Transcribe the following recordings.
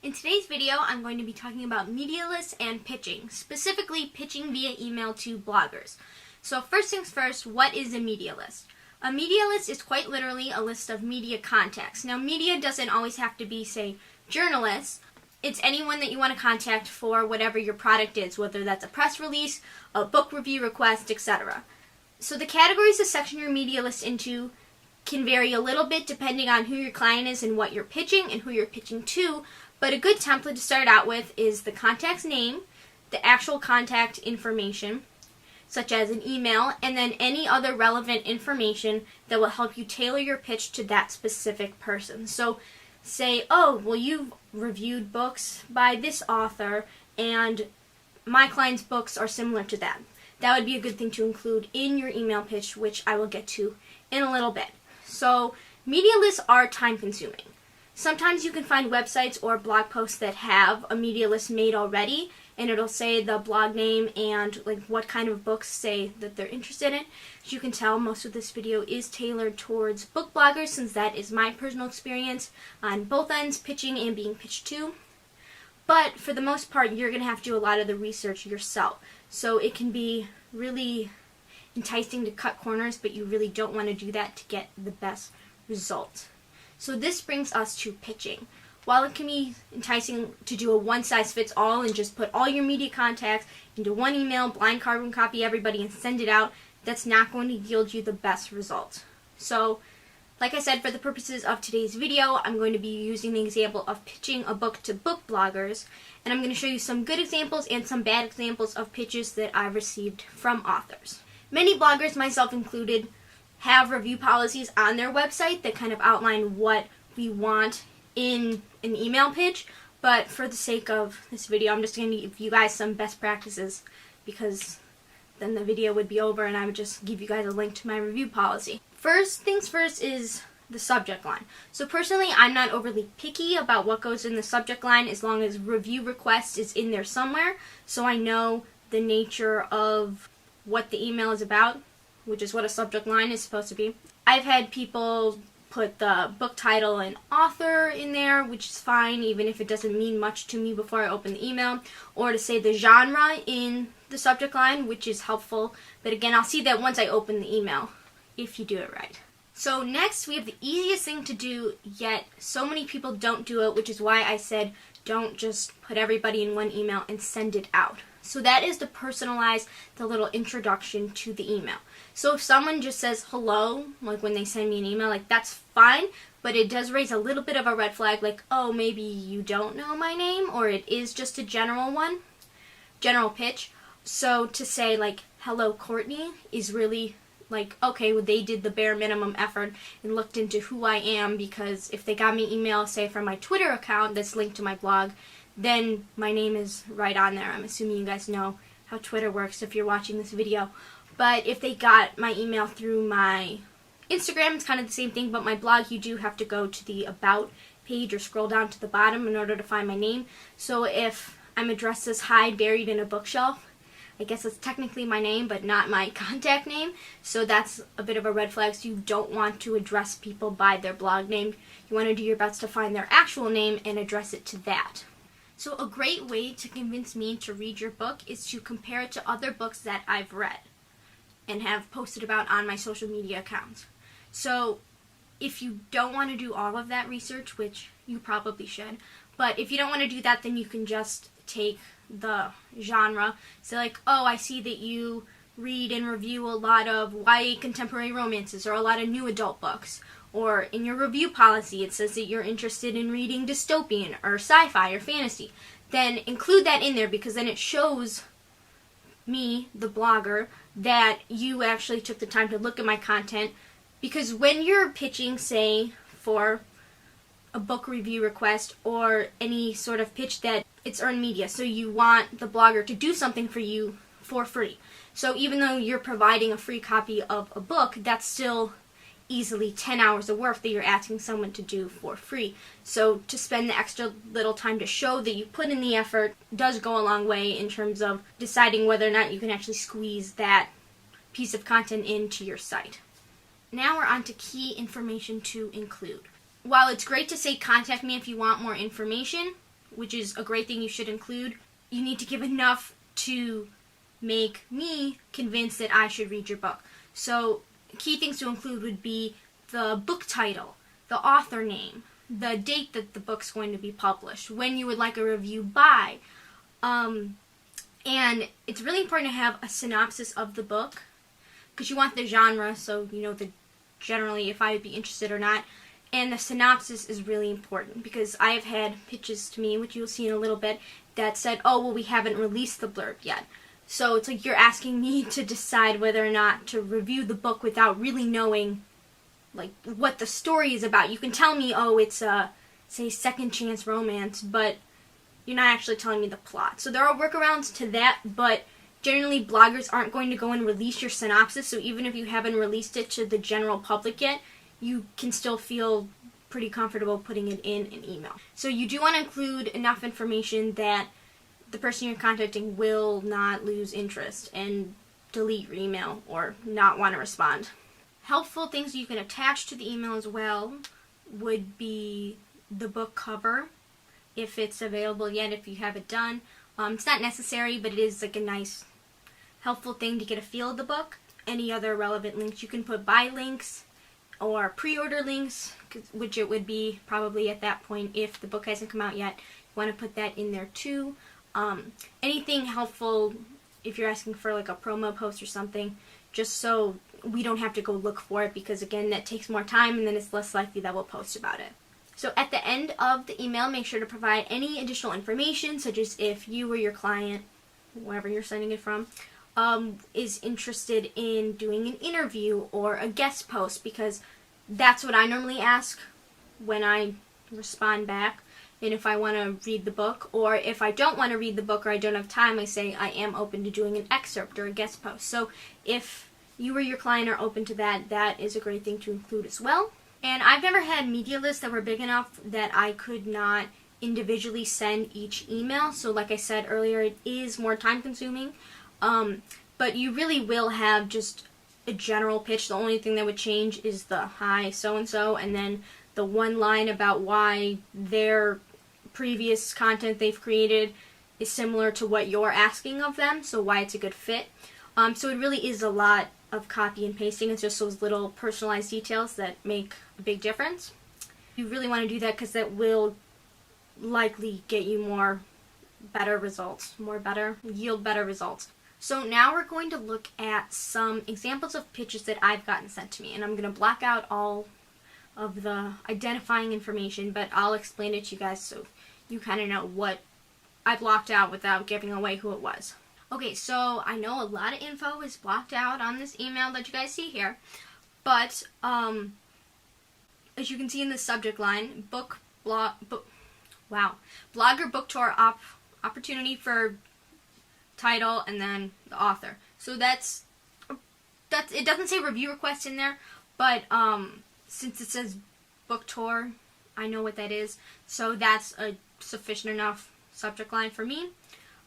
In today's video, I'm going to be talking about media lists and pitching, specifically pitching via email to bloggers. So first things first, what is a media list? A media list is quite literally a list of media contacts. Now, media doesn't always have to be, say, journalists. It's anyone that you want to contact for whatever your product is, whether that's a press release, a book review request, etc. So the categories to section your media list into can vary a little bit depending on who your client is and what you're pitching and who you're pitching to, but a good template to start out with is the contact's name, the actual contact information, such as an email, and then any other relevant information that will help you tailor your pitch to that specific person. So say, oh, well, you've reviewed books by this author, and my client's books are similar to that. That would be a good thing to include in your email pitch, which I will get to in a little bit. So media lists are time-consuming. Sometimes you can find websites or blog posts that have a media list made already, and it'll say the blog name and like what kind of books say that they're interested in. As you can tell, most of this video is tailored towards book bloggers, since that is my personal experience on both ends, pitching and being pitched to. But for the most part, you're going to have to do a lot of the research yourself. So it can be really enticing to cut corners, but you really don't want to do that to get the best result. So this brings us to pitching. While it can be enticing to do a one-size-fits-all and just put all your media contacts into one email, blind carbon copy everybody and send it out, that's not going to yield you the best result. So, like I said, for the purposes of today's video, I'm going to be using the example of pitching a book to book bloggers, and I'm going to show you some good examples and some bad examples of pitches that I've received from authors. Many bloggers, myself included, have review policies on their website that kind of outline what we want in an email pitch, but for the sake of this video, I'm just going to give you guys some best practices, because then the video would be over and I would just give you guys a link to my review policy. First things first is the subject line. So personally, I'm not overly picky about what goes in the subject line as long as review request is in there somewhere, so I know the nature of what the email is about, which is what a subject line is supposed to be. I've had people put the book title and author in there, which is fine even if it doesn't mean much to me before I open the email, or to say the genre in the subject line, which is helpful, but again, I'll see that once I open the email, if you do it right. So next, we have the easiest thing to do, yet so many people don't do it, which is why I said don't just put everybody in one email and send it out. So that is to personalize the little introduction to the email. So if someone just says hello, like when they send me an email, like that's fine, but it does raise a little bit of a red flag, like, oh, maybe you don't know my name, or it is just a general pitch. So to say like, hello Courtney, is really like, okay, well, they did the bare minimum effort and looked into who I am, because if they got me email, say from my Twitter account that's linked to my blog, then my name is right on there. I'm assuming you guys know how Twitter works if you're watching this video. But if they got my email through my Instagram, it's kind of the same thing, but my blog, you do have to go to the About page or scroll down to the bottom in order to find my name. So if I'm addressed as Hi Buried in a Bookshelf, I guess it's technically my name, but not my contact name. So that's a bit of a red flag. So you don't want to address people by their blog name. You want to do your best to find their actual name and address it to that. So a great way to convince me to read your book is to compare it to other books that I've read and have posted about on my social media accounts. So if you don't want to do all of that research, which you probably should, but if you don't want to do that, then you can just take the genre. So like, oh, I see that you read and review a lot of YA contemporary romances or a lot of new adult books. Or in your review policy, it says that you're interested in reading dystopian or sci-fi or fantasy. Then include that in there, because then it shows me, the blogger, that you actually took the time to look at my content. Because when you're pitching, say, for a book review request or any sort of pitch that it's earned media, so you want the blogger to do something for you for free. So even though you're providing a free copy of a book, that's still easily 10 hours of work that you're asking someone to do for free. So to spend the extra little time to show that you put in the effort does go a long way in terms of deciding whether or not you can actually squeeze that piece of content into your site. Now we're on to key information to include. While it's great to say contact me if you want more information, which is a great thing you should include. You need to give enough to make me convinced that I should read your book. So key things to include would be the book title, the author name, the date that the book's going to be published, when you would like a review by. And it's really important to have a synopsis of the book, because you want the genre, so you know generally if I would be interested or not. And the synopsis is really important, because I have had pitches to me, which you'll see in a little bit, that said, oh, well, we haven't released the blurb yet. So it's like you're asking me to decide whether or not to review the book without really knowing like what the story is about. You can tell me, oh, it's a, say, second chance romance, but you're not actually telling me the plot. So there are workarounds to that, but generally bloggers aren't going to go and release your synopsis, so even if you haven't released it to the general public yet, you can still feel pretty comfortable putting it in an email. So you do want to include enough information that the person you're contacting will not lose interest and delete your email or not want to respond. Helpful things you can attach to the email as well would be the book cover, if it's available yet, if you have it done. It's not necessary, but it is like a nice, helpful thing to get a feel of the book. Any other relevant links, you can put buy links or pre-order links, which it would be probably at that point if the book hasn't come out yet. You want to put that in there too. Anything helpful if you're asking for like a promo post or something, just so we don't have to go look for it, because again, that takes more time and then it's less likely that we'll post about it. So at the end of the email, make sure to provide any additional information, such as if you or your client, wherever you're sending it from, is interested in doing an interview or a guest post, because that's what I normally ask when I respond back. And if I want to read the book, or if I don't want to read the book or I don't have time, I say I am open to doing an excerpt or a guest post. So if you or your client are open to that, that is a great thing to include as well. And I've never had media lists that were big enough that I could not individually send each email. So like I said earlier, it is more time consuming. But you really will have just a general pitch. The only thing that would change is the hi so-and-so, and then the one line about why their previous content they've created is similar to what you're asking of them, so why it's a good fit. So it really is a lot of copy and pasting. It's just those little personalized details that make a big difference. You really want to do that because that will likely get you yield better results. So now we're going to look at some examples of pitches that I've gotten sent to me, and I'm going to block out all of the identifying information, but I'll explain it to you guys so you kind of know what I blocked out without giving away who it was. Okay, so I know a lot of info is blocked out on this email that you guys see here, but as you can see in the subject line, blogger book tour opportunity for title and then the author. So that's it doesn't say review request in there, but since it says book tour, I know what that is, so that's a sufficient enough subject line for me.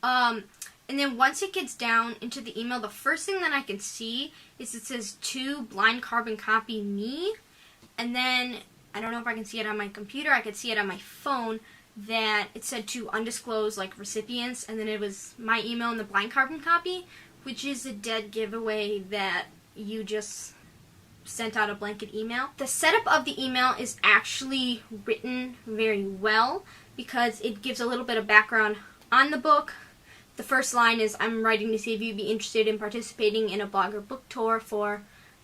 And then once it gets down into the email, the first thing that I can see is it says to blind carbon copy me, and then I don't know if I can see it on my computer, I could see it on my phone, that it said to undisclosed like recipients, and then it was my email and the blind carbon copy, which is a dead giveaway that you just sent out a blanket email. The setup of the email is actually written very well because it gives a little bit of background on the book. The first line is, I'm writing to see if you'd be interested in participating in a blogger book tour for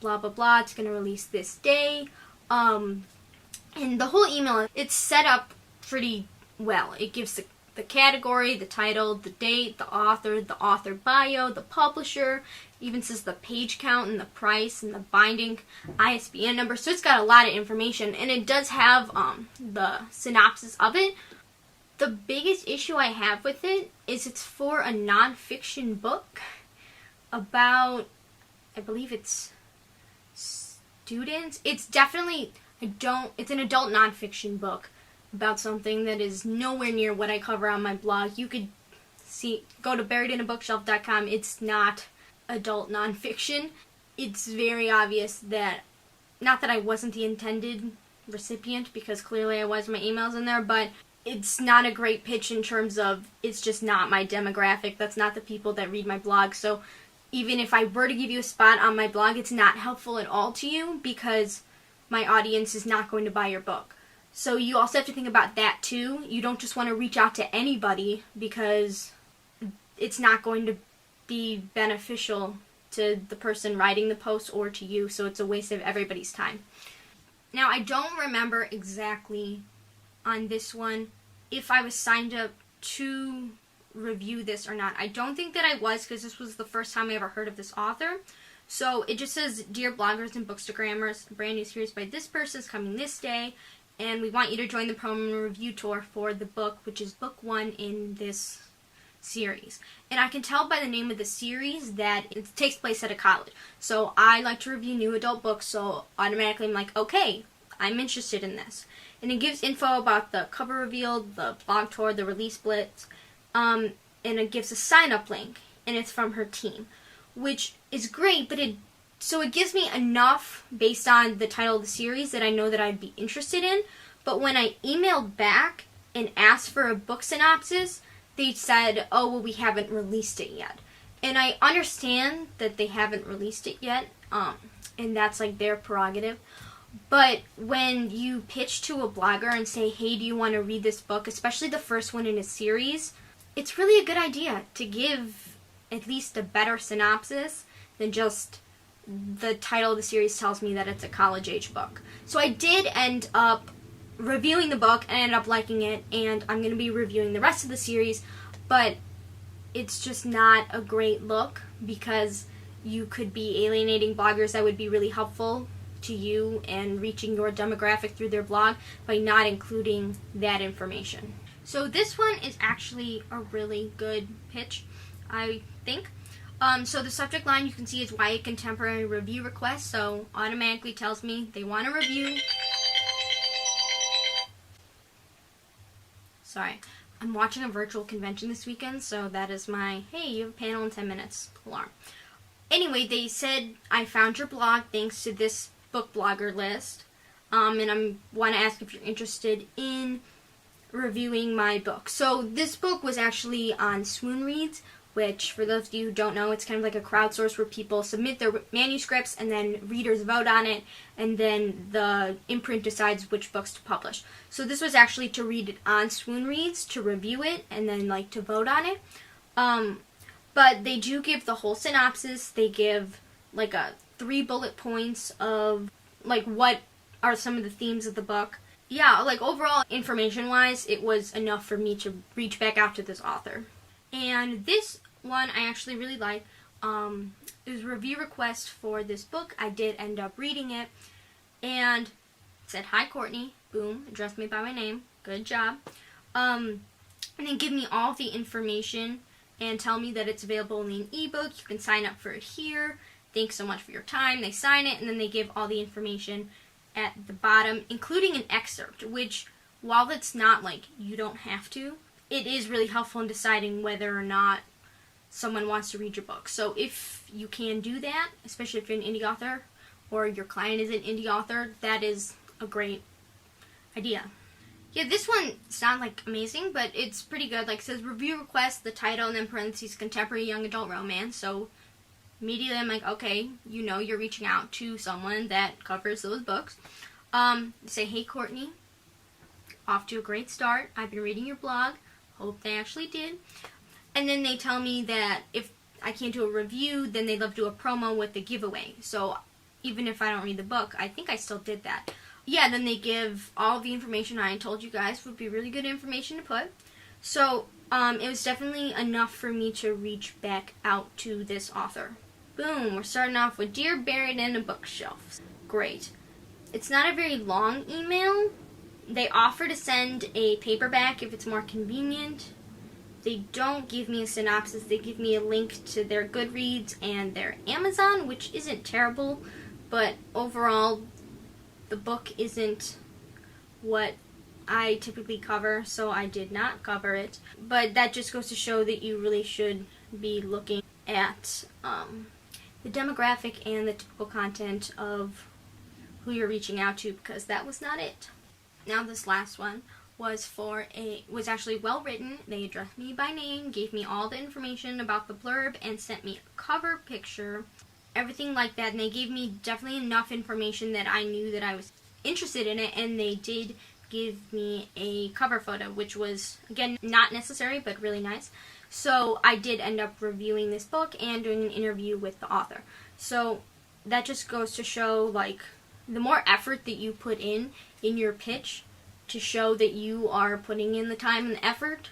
blah blah blah. It's going to release this day. And the whole email, it's set up pretty well. It gives the category, the title, the date, the author bio, the publisher, even says the page count and the price and the binding ISBN number. So it's got a lot of information, and it does have the synopsis of it. The biggest issue I have with it is it's for a nonfiction book about, I believe it's students. It's definitely, it's an adult nonfiction book about something that is nowhere near what I cover on my blog. You could go to buriedinabookshelf.com. It's not adult nonfiction. It's very obvious that, not that I wasn't the intended recipient, because clearly I was, my email's in there, but it's not a great pitch in terms of it's just not my demographic. That's not the people that read my blog. So even if I were to give you a spot on my blog, it's not helpful at all to you because my audience is not going to buy your book. So you also have to think about that too. You don't just want to reach out to anybody because it's not going to be beneficial to the person writing the post or to you, so it's a waste of everybody's time. Now, I don't remember exactly on this one if I was signed up to review this or not. I don't think that I was because this was the first time I ever heard of this author. So it just says, Dear bloggers and bookstagrammers, a brand new series by this person is coming this day, and we want you to join the promo review tour for the book, which is book 1 in this series. And I can tell by the name of the series that it takes place at a college. So I like to review new adult books, so automatically I'm like, okay, I'm interested in this. And it gives info about the cover reveal, the blog tour, the release blitz, and it gives a sign-up link, and it's from her team, which is great, but it gives me enough based on the title of the series that I know that I'd be interested in. But when I emailed back and asked for a book synopsis, they said, oh, well, we haven't released it yet. And I understand that they haven't released it yet, and that's like their prerogative. But when you pitch to a blogger and say, hey, do you want to read this book, especially the first one in a series, it's really a good idea to give at least a better synopsis than just the title of the series tells me that it's a college-age book. So I did end up reviewing the book and ended up liking it, and I'm going to be reviewing the rest of the series, but it's just not a great look because you could be alienating bloggers that would be really helpful to you and reaching your demographic through their blog by not including that information. So this one is actually a really good pitch, I think. So the subject line you can see is YA Contemporary Review Request, so automatically tells me they want a review. Sorry, I'm watching a virtual convention this weekend, so that is my, hey, you have a panel in 10 minutes alarm. Anyway, they said, I found your blog thanks to this book blogger list, and I want to ask if you're interested in reviewing my book. So this book was actually on Swoon Reads, which, for those of you who don't know, it's kind of like a crowdsource where people submit their manuscripts and then readers vote on it, and then the imprint decides which books to publish. So this was actually to read it on Swoon Reads, to review it, and then like to vote on it. But they do give the whole synopsis. They give like 3 bullet points of like what are some of the themes of the book. Yeah, like overall information-wise, it was enough for me to reach back out to this author. And this one I actually really like. It was a review request for this book. I did end up reading it, and it said, hi Courtney, boom, addressed me by my name, good job. And then give me all the information and tell me that it's available in an ebook. You can sign up for it here. Thanks so much for your time. They sign it, and then they give all the information at the bottom, including an excerpt, which, while it's not like you don't have to, it is really helpful in deciding whether or not someone wants to read your book. So if you can do that, especially if you're an indie author or your client is an indie author, that is a great idea. Yeah, this one sounds like amazing, but it's pretty good. Like it says review request, the title, and then parentheses contemporary young adult romance. So immediately I'm like, okay, you know you're reaching out to someone that covers those books. Say, hey Courtney, off to a great start. I've been reading your blog. Hope they actually did. And then they tell me that if I can't do a review, then they'd love to do a promo with the giveaway. So even if I don't read the book, I think I still did that. Yeah, then they give all the information I told you guys would be really good information to put. So it was definitely enough for me to reach back out to this author. Boom, we're starting off with Dear Buried in a Bookshelf. Great. It's not a very long email. They offer to send a paperback if it's more convenient. They don't give me a synopsis. They give me a link to their Goodreads and their Amazon, which isn't terrible, but overall, the book isn't what I typically cover, so I did not cover it. But that just goes to show that you really should be looking at the demographic and the typical content of who you're reaching out to, because that was not it. Now this last one, was actually well written. They addressed me by name, gave me all the information about the blurb, and sent me a cover picture, everything like that. And they gave me definitely enough information that I knew that I was interested in it, and they did give me a cover photo, which was, again, not necessary, but really nice. So I did end up reviewing this book and doing an interview with the author. So that just goes to show, like, the more effort that you put in your pitch to show that you are putting in the time and effort,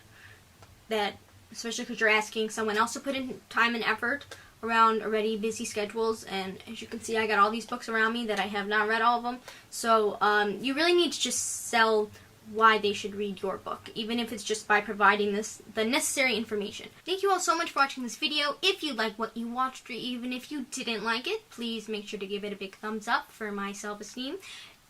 that, especially because you're asking someone else to put in time and effort around already busy schedules. And as you can see, I got all these books around me that I have not read all of them. So you really need to just sell why they should read your book, even if it's just by providing the necessary information. Thank you all so much for watching this video. If you like what you watched, or even if you didn't like it, please make sure to give it a big thumbs up for my self-esteem.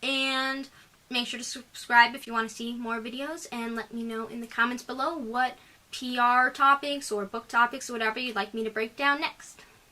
And make sure to subscribe if you want to see more videos, and let me know in the comments below what PR topics or book topics or whatever you'd like me to break down next.